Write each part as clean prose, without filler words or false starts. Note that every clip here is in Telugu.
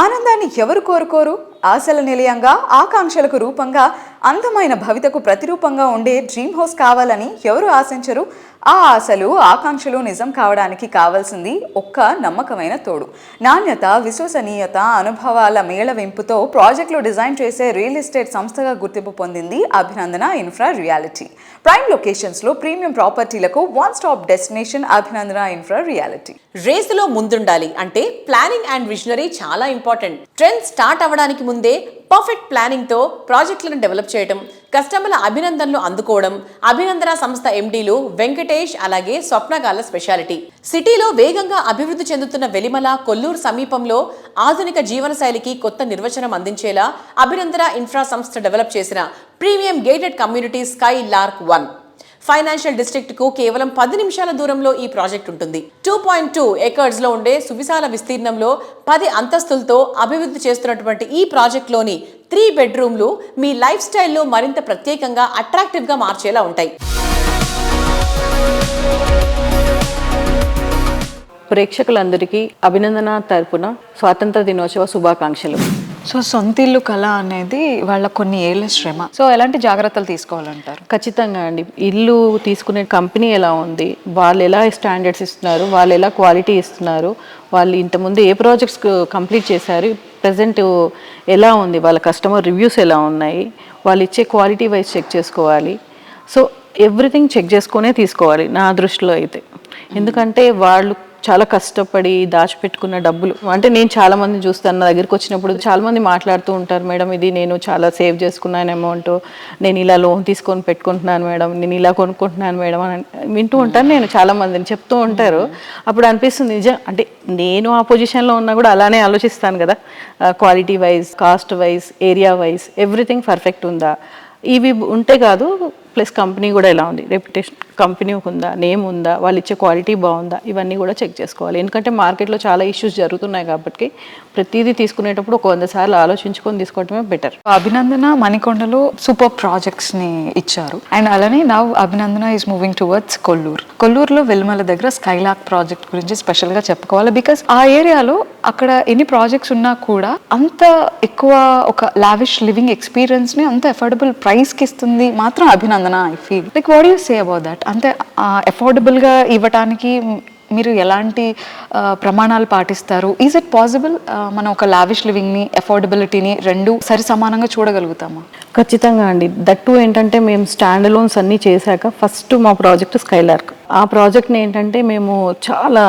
ఆనందాన్ని ఎవరు కోరుకోరు? ఆశల నిలయంగా, ఆకాంక్షలకు రూపంగా, అందమైన భవితకు ప్రతిరూపంగా ఉండే డ్రీమ్ హౌస్ కావాలని ఎవరు ఆశించరు? ఆ ఆశలు, ఆకాంక్షలు నిజం కావడానికి కావాల్సింది ఒక్క నమ్మకమైన తోడు. నాణ్యత, విశ్వసనీయత, అనుభవాల మేళవింపుతో ప్రాజెక్టులు డిజైన్ చేసే రియల్ ఎస్టేట్ సంస్థగా గుర్తింపు పొందింది అభినందన ఇన్ఫ్రా రియాలిటీ. ప్రైమ్ లొకేషన్స్లో ప్రీమియం ప్రాపర్టీలకు one stop destination Abhinandana infra reality. రేసులో ముందుండాలి అంటే ప్లానింగ్ అండ్ విజనరీ చాలా ఇంపార్టెంట్. ట్రెండ్ స్టార్ట్ అవ్వడానికి ముందే పర్ఫెక్ట్ ప్లానింగ్ తో ప్రాజెక్టులను డెవలప్ చేయడం, కస్టమర్ల అభినందనలు అందుకోవడం అభినందన సంస్థ ఎండీలు వెంకటేష్ అలాగే స్వప్నగాల స్పెషాలిటీ. సిటీలో వేగంగా అభివృద్ధి చెందుతున్న వెలిమల, కొల్లూరు సమీపంలో ఆధునిక జీవనశైలికి కొత్త నిర్వచనం అందించేలా అభినందన ఇన్ఫ్రా సంస్థ డెవలప్ చేసిన premium gated community sky lark 1 financial district కు కేవలం 10 నిమిషాల దూరంలో ఈ ప్రాజెక్ట్ ఉంటుంది. 2.2 ఏకర్స్ లో ఉండే సువిశాల విస్తీర్ణంలో 10 అంతస్తులతో అభివృద్ధి చేస్తున్నటువంటి ఈ ప్రాజెక్ట్ లోని 3 బెడ్రూమ్లు మీ లైఫ్ స్టైల్లో మరింత ప్రత్యేకంగా అట్రాక్టివ్ గా మార్చేలా ఉంటాయి. ప్రేక్షకులందరికీ అభినందన తరపున స్వాతంత్ర దినోత్సవ శుభాకాంక్షలు. సో సొంత ఇల్లు కళ అనేది వాళ్ళ కొన్ని ఏళ్ళ శ్రమ. సో ఎలాంటి జాగ్రత్తలు తీసుకోవాలంటారు? ఖచ్చితంగా అండి. ఇల్లు తీసుకునే కంపెనీ ఎలా ఉంది, వాళ్ళు ఎలా స్టాండర్డ్స్ ఇస్తున్నారు, వాళ్ళు ఎలా క్వాలిటీ ఇస్తున్నారు, వాళ్ళు ఇంతకుముందు ఏ ప్రాజెక్ట్స్ కంప్లీట్ చేశారు, ప్రజెంట్ ఎలా ఉంది, వాళ్ళ కస్టమర్ రివ్యూస్ ఎలా ఉన్నాయి, వాళ్ళు ఇచ్చే క్వాలిటీ వైజ్ చెక్ చేసుకోవాలి. సో ఎవ్రీథింగ్ చెక్ చేసుకునే తీసుకోవాలి నా దృష్టిలో అయితే. ఎందుకంటే వాళ్ళు చాలా కష్టపడి దాచిపెట్టుకున్న డబ్బులు, అంటే నేను చాలా మంది చూస్తాను, నా దగ్గరికి వచ్చినప్పుడు చాలా మంది మాట్లాడుతూ ఉంటారు, మేడం ఇది నేను చాలా సేవ్ చేసుకున్నాను అమౌంట్, నేను ఇలా లోన్ తీసుకొని పెట్టుకుంటున్నాను మేడం, నేను ఇలా కొనుక్కుంటున్నాను మేడం అని వింటూ ఉంటాను. నేను చాలా మందిని చెప్తూ ఉంటారు. అప్పుడు అనిపిస్తుంది నిజం, అంటే నేను ఆ పొజిషన్లో ఉన్నా కూడా అలానే ఆలోచిస్తాను కదా, quality wise, cost wise, area wise everything perfect ఉందా, ఇవి ఉంటే కాదు. ప్లస్ కంపెనీ కూడా ఎలా ఉంది, రెప్యుటేషన్ కంపెనీ ఉందా, నేమ్ ఉందా, వాళ్ళు ఇచ్చే క్వాలిటీ బాగుందా, ఇవన్నీ కూడా చెక్ చేసుకోవాలి. ఎందుకంటే మార్కెట్లో చాలా ఇష్యూస్ జరుగుతున్నాయి కాబట్టి ప్రతిదీ తీసుకునేటప్పుడు ఒక 100 సార్లు ఆలోచించుకొని తీసుకోవడమే బెటర్. అభినందన మణికొండలో సూపర్ ప్రాజెక్ట్స్ ని ఇచ్చారు. అండ్ అలానే now Abhinandana is moving towards కొల్లూరులో Velmala దగ్గర స్కైలాక్ ప్రాజెక్ట్ గురించి స్పెషల్ గా చెప్పుకోవాలి. బికాస్ ఆ ఏరియాలో అక్కడ ఎన్ని ప్రాజెక్ట్స్ ఉన్నా కూడా అంత ఎక్కువ ఒక లావిష్ లివింగ్ ఎక్స్పీరియన్స్ ని అంత అఫోర్డబుల్ ప్రైస్ కి ఇస్తుంది మాత్రం అభినందన. I feel like what do you say about that? అంటే అఫోర్డబుల్ గా ఇవ్వటానికి మీరు ఎలాంటి ప్రమాణాలు పాటిస్తారు? ఈజ్ ఇట్ పాసిబుల్ మనం ఒక లావిష్ లివింగ్ ని, అఫోర్డబిలిటీని రెండు సరి సమానంగా చూడగలుగుతామా? ఖచ్చితంగా అండి. దట్టు ఏంటంటే మేము స్టాండ్ అలోన్స్ అన్నీ చేశాక ఫస్ట్ మా ప్రాజెక్ట్ స్కైలార్క్. ఆ ప్రాజెక్ట్ని ఏంటంటే మేము చాలా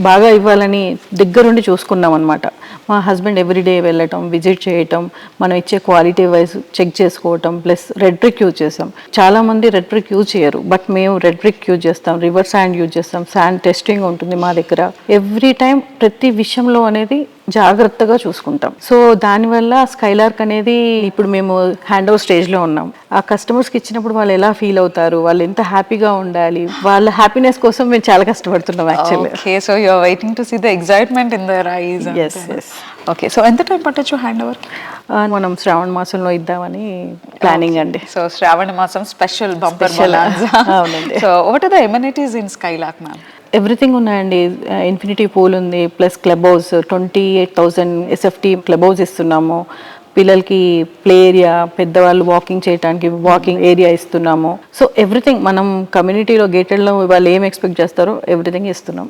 బాగా ఇవ్వాలని దగ్గరుండి చూసుకున్నాం అనమాట. మా హస్బెండ్ ఎవ్రీడే వెళ్ళటం, విజిట్ చేయటం, మనం ఇచ్చే క్వాలిటీ వైజ్ చెక్ చేసుకోవటం, ప్లస్ రెడ్ బ్రిక్ యూజ్ చేస్తాం. చాలామంది రెడ్ బ్రిక్ యూజ్ చేయరు, బట్ మేము రెడ్ బ్రిక్ యూజ్ చేస్తాం, రివర్ శాండ్ యూజ్ చేస్తాం, శాండ్ టెస్టింగ్ ఉంటుంది మా దగ్గర. ఎవ్రీ టైం ప్రతి విషయంలో అనేది జాగ్రత్తగా చూసుకుంటాం. సో దానివల్ల స్కైలార్క్ అనేది ఇప్పుడు మేము హ్యాండ్ ఓవర్ స్టేజ్లో ఉన్నాం. ఆ కస్టమర్స్కి ఇచ్చినప్పుడు వాళ్ళు ఎలా ఫీల్ అవుతారు, వాళ్ళు ఎంత హ్యాపీగా ఉండాలి, వాళ్ళ హ్యాపీనెస్ కోసం మేము చాలా కష్టపడుతున్నాం actually. Okay, so you are waiting to see the excitement in their eyes. yes. Okay, so ఎంత టైం పట్టొచ్చు హ్యాండ్ ఓవర్? మనం శ్రావణ మాసంలో ఇద్దామని ప్లానింగ్ అండి. సో శ్రావణ మాసం స్పెషల్ బంపర్ బోనస్. అవునండి. So what are the amenities in Skylark ma'am? Everything ఉన్నాయండి. ఇన్ఫినిటీ పూల్ ఉంది, plus club house 28,000 SFT club house ఇస్తున్నాము. పిల్లలకి ప్లే ఏరియా, పెద్దవాళ్ళు వాకింగ్ చేయడానికి వాకింగ్ ఏరియా ఇస్తున్నాము. సో ఎవ్రీథింగ్ మనం కమ్యూనిటీలో గేటెడ్లో వాళ్ళు ఏం ఎక్స్పెక్ట్ చేస్తారో ఎవ్రీథింగ్ ఇస్తున్నాం.